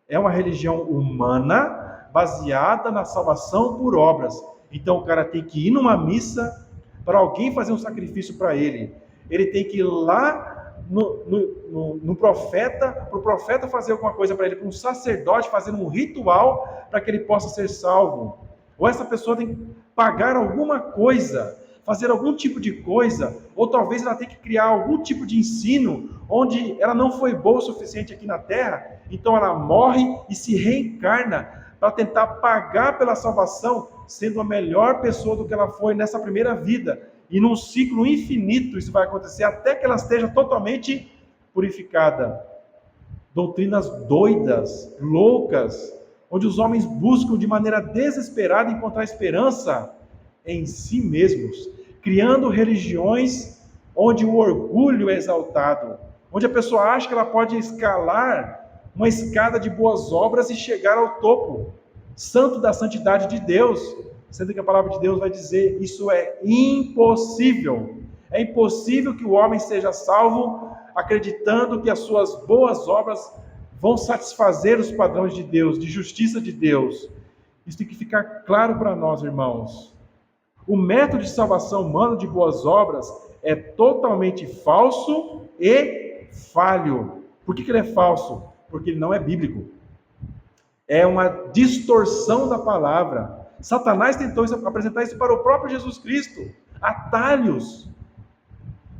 é uma religião humana baseada na salvação por obras. Então o cara tem que ir numa missa para alguém fazer um sacrifício para ele. Ele tem que ir lá no profeta, para o profeta fazer alguma coisa para ele, para um sacerdote fazer um ritual para que ele possa ser salvo. Ou essa pessoa tem que pagar alguma coisa, fazer algum tipo de coisa, ou talvez ela tenha que criar algum tipo de ensino, onde ela não foi boa o suficiente aqui na Terra, então ela morre e se reencarna para tentar pagar pela salvação, sendo a melhor pessoa do que ela foi nessa primeira vida. E num ciclo infinito isso vai acontecer até que ela esteja totalmente purificada. Doutrinas doidas, loucas, onde os homens buscam de maneira desesperada encontrar esperança em si mesmos, criando religiões onde o orgulho é exaltado, onde a pessoa acha que ela pode escalar uma escada de boas obras e chegar ao topo, santo da santidade de Deus, sendo que a palavra de Deus vai dizer, isso é impossível. É impossível que o homem seja salvo acreditando que as suas boas obras vão satisfazer os padrões de Deus, de justiça de Deus. Isso tem que ficar claro para nós, irmãos. O método de salvação humana de boas obras é totalmente falso e falho. Por que ele é falso? Porque ele não é bíblico. É uma distorção da palavra. Satanás tentou apresentar isso para o próprio Jesus Cristo. Atalhos.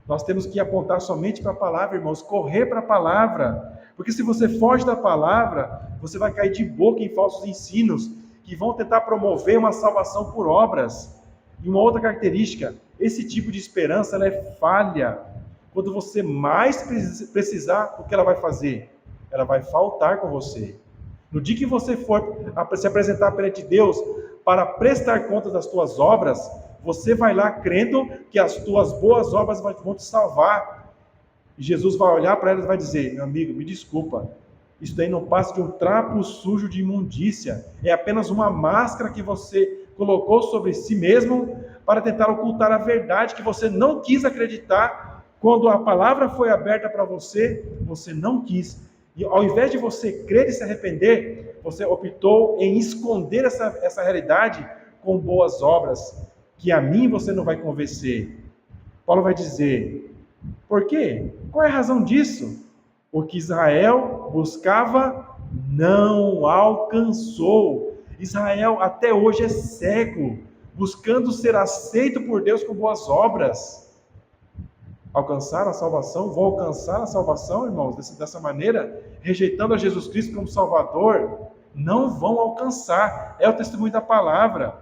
Nós temos que apontar somente para a palavra, irmãos, correr para a palavra. Porque se você foge da palavra, você vai cair de boca em falsos ensinos que vão tentar promover uma salvação por obras. E uma outra característica, esse tipo de esperança ela é falha. Quando você mais precisar, o que ela vai fazer? Ela vai faltar com você. No dia que você for se apresentar perante Deus para prestar conta das tuas obras, você vai lá crendo que as tuas boas obras vão te salvar. E Jesus vai olhar para elas e vai dizer, meu amigo, me desculpa, isso daí não passa de um trapo sujo de imundícia, é apenas uma máscara que você colocou sobre si mesmo para tentar ocultar a verdade que você não quis acreditar. Quando a palavra foi aberta para você, você não quis. E ao invés de você crer e se arrepender, você optou em esconder essa realidade com boas obras, que a mim você não vai convencer. Paulo vai dizer, por quê? Qual é a razão disso? Porque Israel buscava, não alcançou. Israel até hoje é cego, buscando ser aceito por Deus com boas obras. Alcançar a salvação? Vão alcançar a salvação, irmãos, dessa maneira, rejeitando a Jesus Cristo como Salvador? Não vão alcançar. É o testemunho da palavra.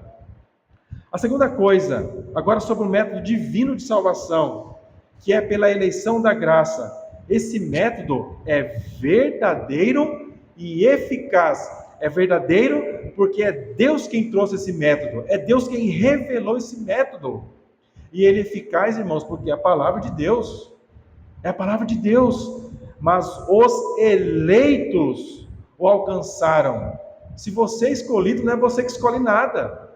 A segunda coisa, agora sobre o método divino de salvação, que é pela eleição da graça. Esse método é verdadeiro e eficaz. É verdadeiro porque é Deus quem trouxe esse método. É Deus quem revelou esse método. E ele é eficaz, irmãos, porque é a palavra de Deus. É a palavra de Deus. Mas os eleitos o alcançaram. Se você é escolhido, não é você que escolhe nada.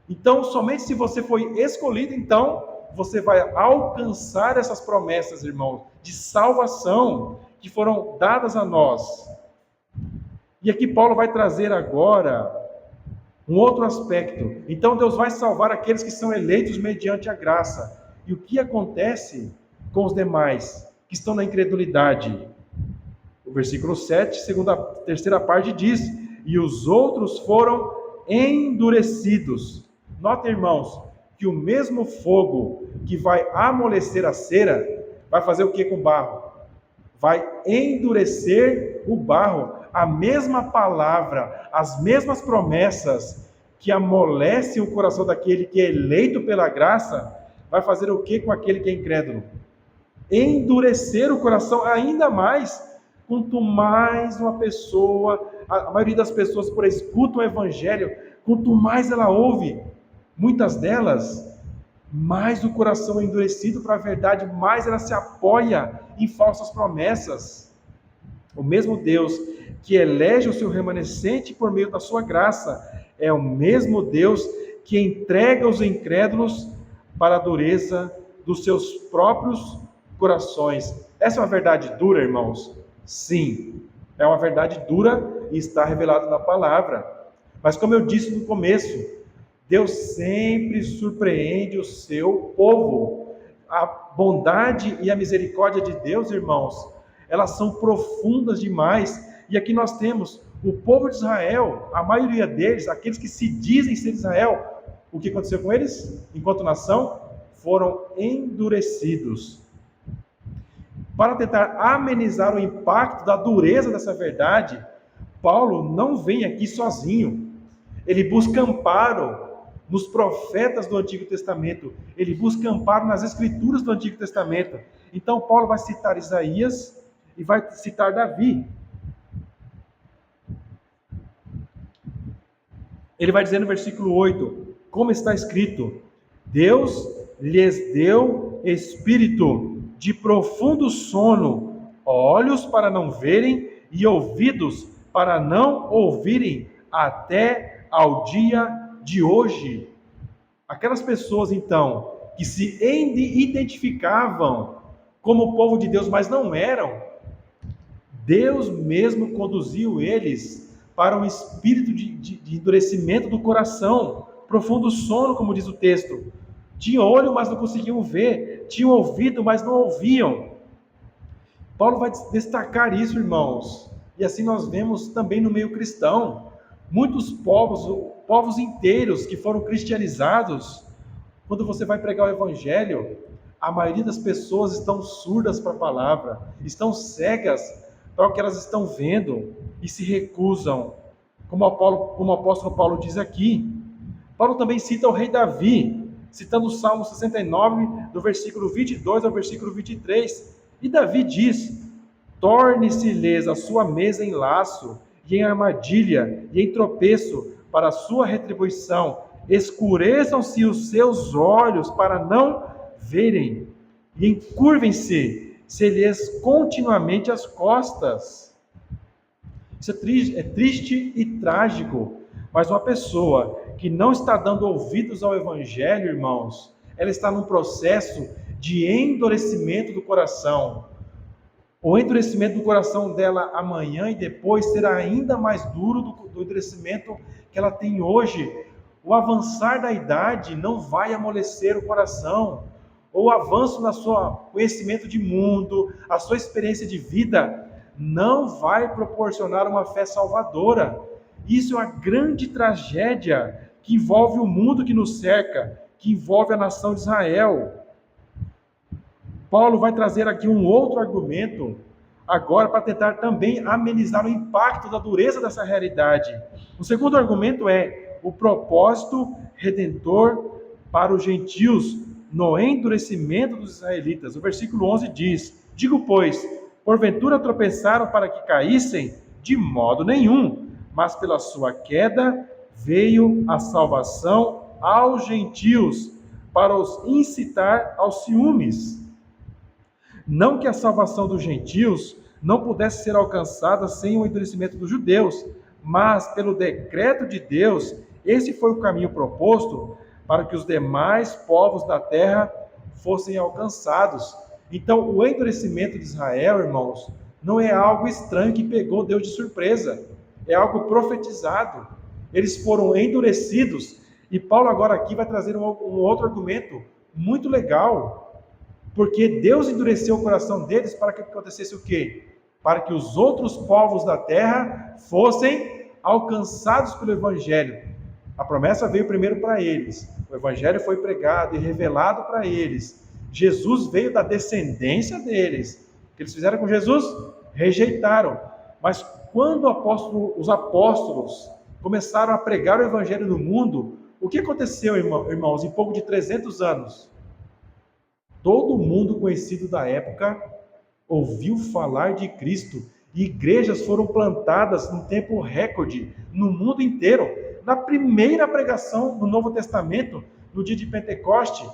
Então, somente se você foi escolhido, então, você vai alcançar essas promessas, irmãos, de salvação que foram dadas a nós. E aqui Paulo vai trazer agora um outro aspecto. Então Deus vai salvar aqueles que são eleitos mediante a graça. E o que acontece com os demais que estão na incredulidade? O versículo 7, terceira parte diz, e os outros foram endurecidos. Notem, irmãos, que o mesmo fogo que vai amolecer a cera, vai fazer o que com o barro? Vai endurecer o barro. A mesma palavra, as mesmas promessas que amolecem o coração daquele que é eleito pela graça, vai fazer o que com aquele que é incrédulo? Endurecer o coração ainda mais. Quanto mais uma pessoa, a maioria das pessoas por escutam o evangelho, quanto mais ela ouve, muitas delas, mais o coração é endurecido para a verdade, mais ela se apoia em falsas promessas. O mesmo Deus que elege o seu remanescente por meio da sua graça, é o mesmo Deus que entrega os incrédulos para a dureza dos seus próprios corações. Essa é uma verdade dura, irmãos? Sim, é uma verdade dura e está revelado na palavra. Mas como eu disse no começo, Deus sempre surpreende o seu povo. A bondade e a misericórdia de Deus, irmãos, elas são profundas demais. E aqui nós temos o povo de Israel, a maioria deles, aqueles que se dizem ser Israel, o que aconteceu com eles? Enquanto nação, foram endurecidos. Para tentar amenizar o impacto da dureza dessa verdade, Paulo não vem aqui sozinho. Ele busca amparo nos profetas do Antigo Testamento. Ele busca amparo nas escrituras do Antigo Testamento. Então, Paulo vai citar Isaías e vai citar Davi. Ele vai dizer no versículo 8, como está escrito: Deus lhes deu espírito de profundo sono, olhos para não verem e ouvidos para não ouvirem, até ao dia de hoje. Aquelas pessoas, então, que se identificavam como povo de Deus, mas não eram, Deus mesmo conduziu eles para um espírito de endurecimento do coração, profundo sono, como diz o texto. Tinham olho, mas não conseguiam ver. Tinham ouvido, mas não ouviam. Paulo vai destacar isso, irmãos. E assim nós vemos também no meio cristão. Muitos povos inteiros que foram cristianizados, quando você vai pregar o evangelho, a maioria das pessoas estão surdas para a palavra, estão cegas para o que elas estão vendo e se recusam. Como o apóstolo Paulo diz aqui. Paulo também cita o rei Davi, citando o Salmo 69, do versículo 22 ao versículo 23. E Davi diz: torne-se-lhes a sua mesa em laço, e em armadilha, e em tropeço, para a sua retribuição. Escureçam-se os seus olhos para não verem, e encurvem-se-lhes continuamente as costas. Isso é triste e trágico, mas uma pessoa que não está dando ouvidos ao Evangelho, irmãos, ela está num processo de endurecimento do coração. O endurecimento do coração dela amanhã e depois será ainda mais duro do endurecimento que ela tem hoje. O avançar da idade não vai amolecer o coração. O avanço no seu conhecimento de mundo, a sua experiência de vida, não vai proporcionar uma fé salvadora. Isso é uma grande tragédia que envolve o mundo que nos cerca, que envolve a nação de Israel. Paulo vai trazer aqui um outro argumento, agora para tentar também amenizar o impacto da dureza dessa realidade. O segundo argumento é o propósito redentor para os gentios no endurecimento dos israelitas. O versículo 11 diz: digo, pois, porventura tropeçaram para que caíssem? De modo nenhum, mas pela sua queda veio a salvação aos gentios, para os incitar aos ciúmes. Não que a salvação dos gentios não pudesse ser alcançada sem o endurecimento dos judeus, mas pelo decreto de Deus, esse foi o caminho proposto para que os demais povos da terra fossem alcançados. Então, o endurecimento de Israel, irmãos, não é algo estranho que pegou Deus de surpresa, é algo profetizado. Eles foram endurecidos, e Paulo agora aqui vai trazer um outro argumento muito legal, porque Deus endureceu o coração deles para que acontecesse o quê? Para que os outros povos da terra fossem alcançados pelo Evangelho. A promessa veio primeiro para eles. O Evangelho foi pregado e revelado para eles. Jesus veio da descendência deles. O que eles fizeram com Jesus? Rejeitaram. Mas quando os apóstolos começaram a pregar o Evangelho no mundo, o que aconteceu, irmãos, em pouco de 300 anos? Todo mundo conhecido da época ouviu falar de Cristo e igrejas foram plantadas num tempo recorde no mundo inteiro. Na primeira pregação do Novo Testamento, no dia de Pentecostes,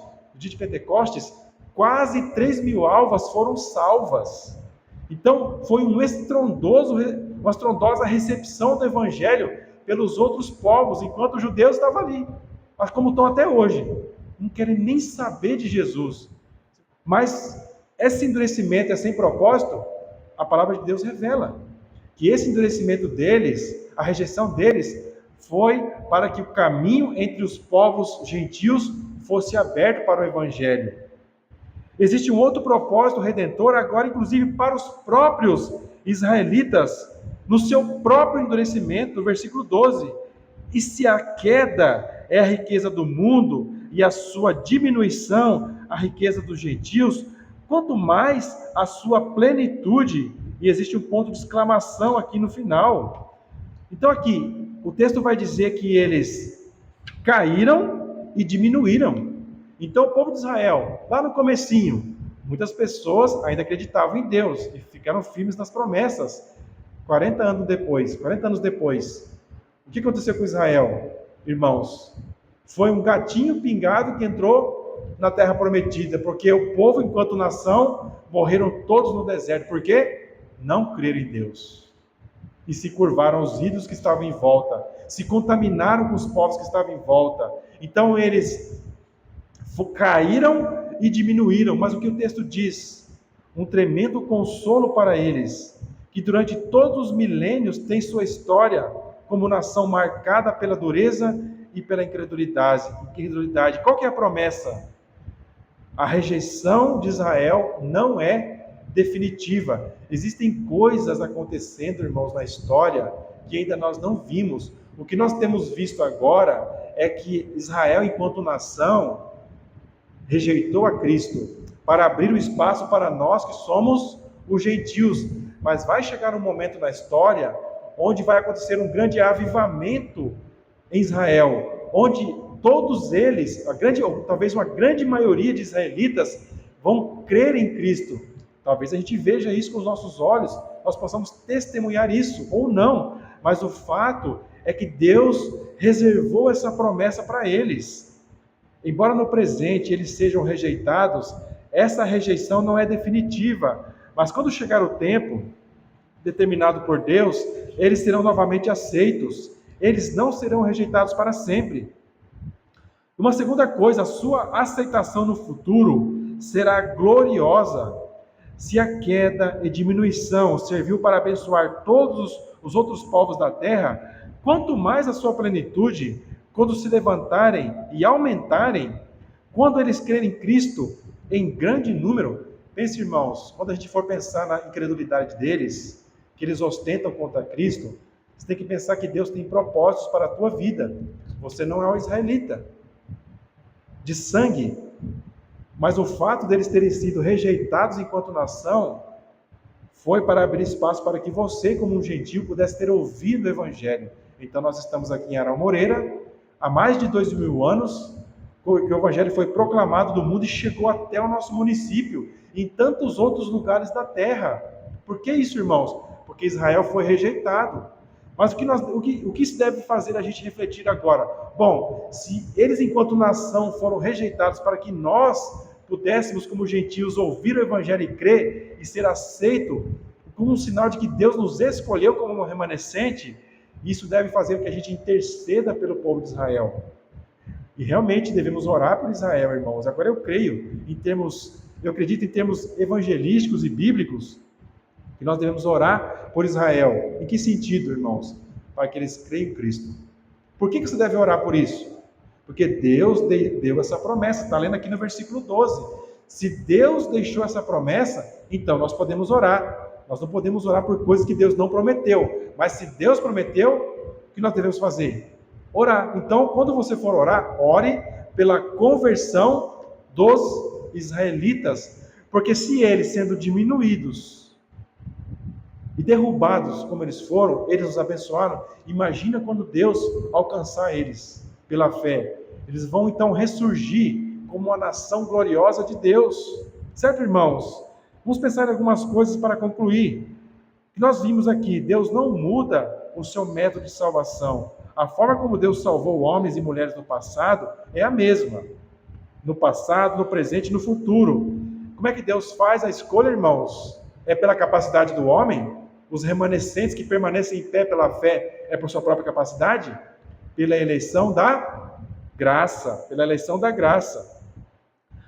quase 3.000 almas foram salvas. Então, foi uma estrondosa recepção do Evangelho pelos outros povos, enquanto os judeus estavam ali. Mas como estão até hoje, não querem nem saber de Jesus. Mas Esse endurecimento é sem propósito? A palavra de Deus revela que esse endurecimento deles, a rejeição deles, foi para que o caminho entre os povos gentios fosse aberto para o evangelho. Existe um outro propósito redentor, agora inclusive para os próprios israelitas, no seu próprio endurecimento, no versículo 12. E se a queda é a riqueza do mundo e a sua diminuição a riqueza dos gentios, quanto mais a sua plenitude, e existe um ponto de exclamação aqui no final. Então aqui, o texto vai dizer que eles caíram e diminuíram. Então o povo de Israel, lá no comecinho, muitas pessoas ainda acreditavam em Deus e ficaram firmes nas promessas. 40 anos depois, o que aconteceu com Israel, irmãos? Foi um gatinho pingado que entrou na terra prometida, porque o povo, enquanto nação, morreram todos no deserto. Por quê? Não creram em Deus. E se curvaram aos ídolos que estavam em volta, se contaminaram com os povos que estavam em volta. Então eles caíram e diminuíram, mas o que o texto diz? Um tremendo consolo para eles, que durante todos os milênios tem sua história como nação marcada pela dureza e pela incredulidade. Qual que é a promessa? A rejeição de Israel não é definitiva. Existem coisas acontecendo, irmãos, na história que ainda nós não vimos. O que nós temos visto agora é que Israel, enquanto nação, rejeitou a Cristo para abrir o espaço para nós que somos os gentios. Mas vai chegar um momento na história onde vai acontecer um grande avivamento em Israel, onde todos eles, talvez uma grande maioria de israelitas, vão crer em Cristo. Talvez a gente veja isso com os nossos olhos, nós possamos testemunhar isso, ou não, mas o fato é que Deus reservou essa promessa para eles. Embora no presente eles sejam rejeitados, essa rejeição não é definitiva, mas quando chegar o tempo determinado por Deus, eles serão novamente aceitos. Eles não serão rejeitados para sempre. Uma segunda coisa, a sua aceitação no futuro será gloriosa. Se a queda e diminuição serviu para abençoar todos os outros povos da terra, quanto mais a sua plenitude, quando se levantarem e aumentarem, quando eles crerem em Cristo em grande número. Pense, irmãos, quando a gente for pensar na incredulidade deles, que eles ostentam contra Cristo, você tem que pensar que Deus tem propósitos para a tua vida. Você não é um israelita de sangue, mas o fato deles terem sido rejeitados enquanto nação foi para abrir espaço para que você, como um gentio, pudesse ter ouvido o Evangelho. Então nós estamos aqui em Aral Moreira, há mais de 2000 anos, que o Evangelho foi proclamado do mundo e chegou até o nosso município, e em tantos outros lugares da terra. Por que isso, irmãos? Porque Israel foi rejeitado. Mas o que isso deve fazer a gente refletir agora? Bom, se eles, enquanto nação, foram rejeitados para que nós pudéssemos, como gentios, ouvir o Evangelho e crer e ser aceito como um sinal de que Deus nos escolheu como um remanescente, isso deve fazer com que a gente interceda pelo povo de Israel. E realmente devemos orar por Israel, irmãos. Agora eu acredito em termos evangelísticos e bíblicos, que nós devemos orar por Israel. Em que sentido, irmãos? Para que eles creiam em Cristo. Por que você deve orar por isso? Porque Deus deu essa promessa, está lendo aqui no versículo 12. Se Deus deixou essa promessa, então nós podemos orar. Nós não podemos orar por coisas que Deus não prometeu. Mas se Deus prometeu, o que nós devemos fazer? Orar. Então, quando você for orar, ore pela conversão dos israelitas. Porque se eles, sendo diminuídos e derrubados como eles foram, eles os abençoaram. Imagina quando Deus alcançar eles pela fé. Eles vão então ressurgir como uma nação gloriosa de Deus. Certo, irmãos? Vamos pensar em algumas coisas para concluir. O que nós vimos aqui, Deus não muda o seu método de salvação. A forma como Deus salvou homens e mulheres no passado é a mesma. No passado, no presente e no futuro. Como é que Deus faz a escolha, irmãos? É pela capacidade do homem? Os remanescentes que permanecem em pé pela fé é por sua própria capacidade? Pela eleição da graça. Pela eleição da graça.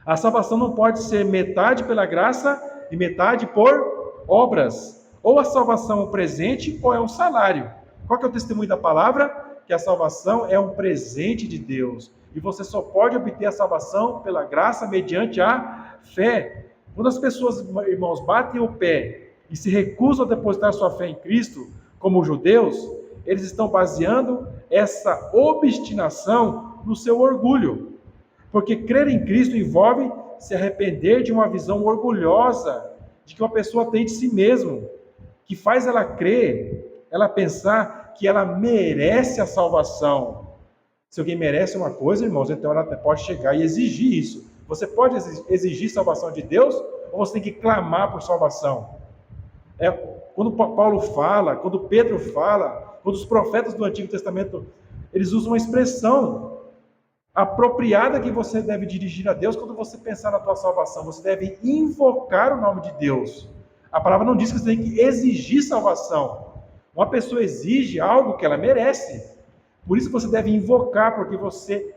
A salvação não pode ser metade pela graça e metade por obras. Ou a salvação é um presente ou é um salário. Qual que é o testemunho da palavra? Que a salvação é um presente de Deus. E você só pode obter a salvação pela graça mediante a fé. Quando as pessoas, irmãos, batem o pé e se recusam a depositar sua fé em Cristo, como os judeus, eles estão baseando essa obstinação no seu orgulho. Porque crer em Cristo envolve se arrepender de uma visão orgulhosa de que uma pessoa tem de si mesmo, que faz ela crer, ela pensar que ela merece a salvação. Se alguém merece uma coisa, irmãos, então ela pode chegar e exigir isso. Você pode exigir salvação de Deus ou você tem que clamar por salvação? Quando Paulo fala, quando Pedro fala, quando os profetas do Antigo Testamento, eles usam uma expressão apropriada que você deve dirigir a Deus quando você pensar na tua salvação. Você deve invocar o nome de Deus. A palavra não diz que você tem que exigir salvação. Uma pessoa exige algo que ela merece. Por isso você deve invocar, porque você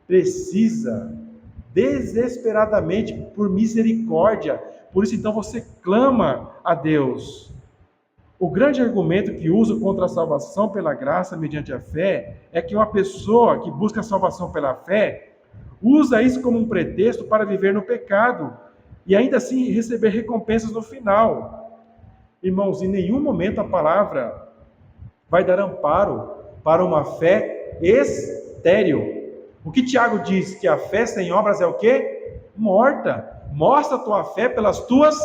precisa desesperadamente por misericórdia. Por isso então você clama a Deus. O grande argumento que uso contra a salvação pela graça mediante a fé é que uma pessoa que busca a salvação pela fé usa isso como um pretexto para viver no pecado e ainda assim receber recompensas no final. Irmãos, em nenhum momento a palavra vai dar amparo para uma fé estéril. O que Tiago diz? Que a fé sem obras é o quê? Morta. Mostra a tua fé pelas tuas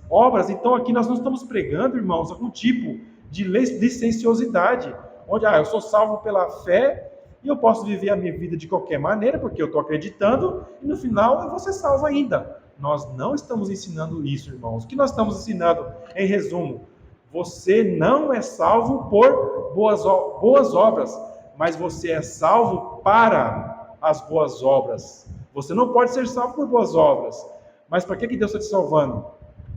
obras. Então aqui nós não estamos pregando, irmãos, algum tipo de licenciosidade, onde eu sou salvo pela fé e eu posso viver a minha vida de qualquer maneira, porque eu estou acreditando, e no final eu vou ser salvo ainda. Nós não estamos ensinando isso, irmãos. O que nós estamos ensinando, em resumo? Você não é salvo por boas obras, mas você é salvo para as boas obras. Você não pode ser salvo por boas obras. Mas para que Deus está te salvando?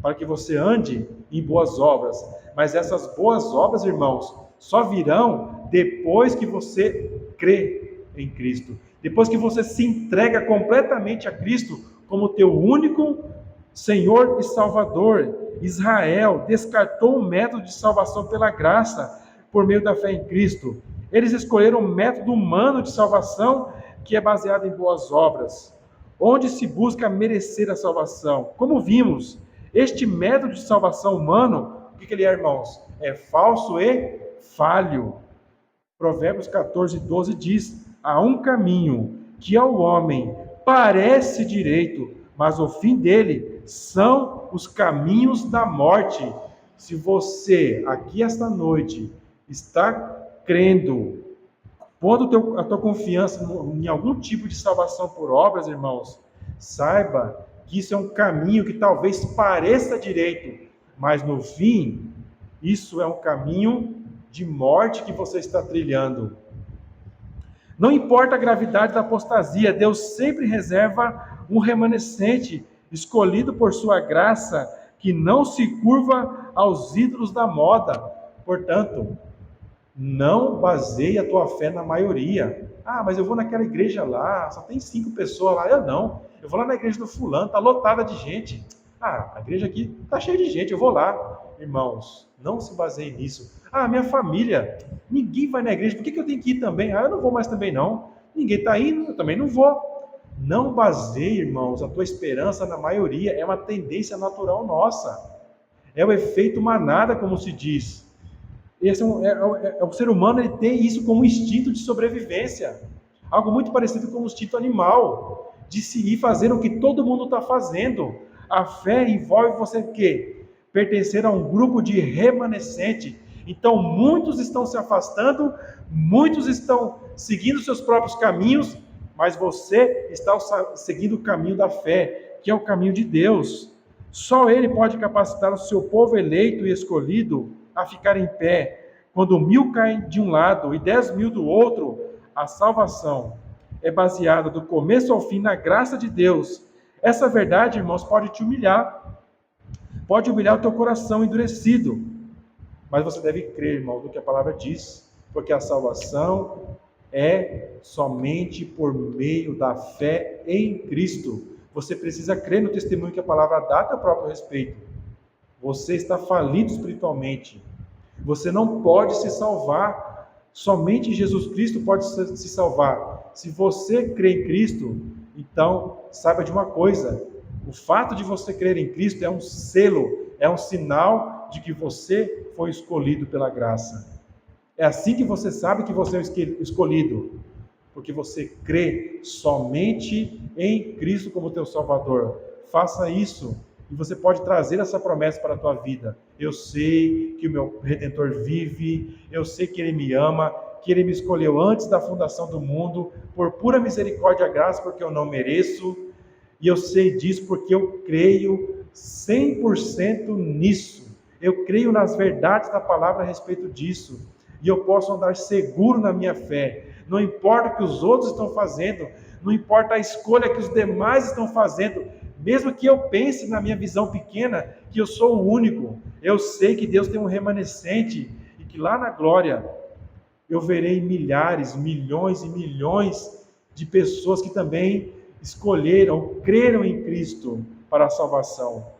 Para que você ande em boas obras. Mas essas boas obras, irmãos, só virão depois que você crê em Cristo. Depois que você se entrega completamente a Cristo como teu único Senhor e Salvador. Israel descartou o método de salvação pela graça por meio da fé em Cristo. Eles escolheram um método humano de salvação que é baseado em boas obras, onde se busca merecer a salvação. Como vimos, este método de salvação humano, o que ele é, irmãos? É falso e falho. Provérbios 14, 12 diz: há um caminho que ao homem parece direito, mas o fim dele são os caminhos da morte. Se você, aqui esta noite, está crendo, pondo a tua confiança em algum tipo de salvação por obras, irmãos, saiba que isso é um caminho que talvez pareça direito, mas no fim, isso é um caminho de morte que você está trilhando. Não importa a gravidade da apostasia, Deus sempre reserva um remanescente escolhido por sua graça, que não se curva aos ídolos da moda. Portanto, não baseie a tua fé na maioria. Mas eu vou naquela igreja lá, só tem 5 pessoas lá. Eu não. Eu vou lá na igreja do fulano, está lotada de gente. A igreja aqui está cheia de gente, eu vou lá. Irmãos, não se baseie nisso. Minha família, ninguém vai na igreja, por que eu tenho que ir também? Eu não vou mais também não. Ninguém está indo, eu também não vou. Não baseie, irmãos, a tua esperança na maioria. É uma tendência natural nossa. É o efeito manada, como se diz. Esse o ser humano, ele tem isso como instinto de sobrevivência. Algo muito parecido com o instinto animal, de se ir fazer o que todo mundo está fazendo. A fé envolve você o quê? Pertencer a um grupo de remanescente. Então, muitos estão se afastando, muitos estão seguindo seus próprios caminhos, mas você está seguindo o caminho da fé, que é o caminho de Deus. Só Ele pode capacitar o seu povo eleito e escolhido a ficar em pé. Quando 1000 caem de um lado e 10.000 do outro, a salvação é baseada do começo ao fim na graça de Deus. Essa verdade, irmãos, pode te humilhar. Pode humilhar o teu coração endurecido. Mas você deve crer, irmão, no que a palavra diz. Porque a salvação é somente por meio da fé em Cristo. Você precisa crer no testemunho que a palavra dá a teu próprio respeito. Você está falido espiritualmente. Você não pode se salvar. Somente Jesus Cristo pode se salvar. Se você crê em Cristo, então saiba de uma coisa: o fato de você crer em Cristo é um selo, é um sinal de que você foi escolhido pela graça. É assim que você sabe que você é escolhido, porque você crê somente em Cristo como teu Salvador. Faça isso e você pode trazer essa promessa para a tua vida. Eu sei que o meu Redentor vive, eu sei que Ele me ama, que Ele me escolheu antes da fundação do mundo, por pura misericórdia e graça, porque eu não mereço, e eu sei disso porque eu creio 100% nisso. Eu creio nas verdades da palavra a respeito disso, e eu posso andar seguro na minha fé. Não importa o que os outros estão fazendo, não importa a escolha que os demais estão fazendo, mesmo que eu pense na minha visão pequena, que eu sou o único, eu sei que Deus tem um remanescente, e que lá na glória, eu verei milhares, milhões e milhões de pessoas que também escolheram, creram em Cristo para a salvação.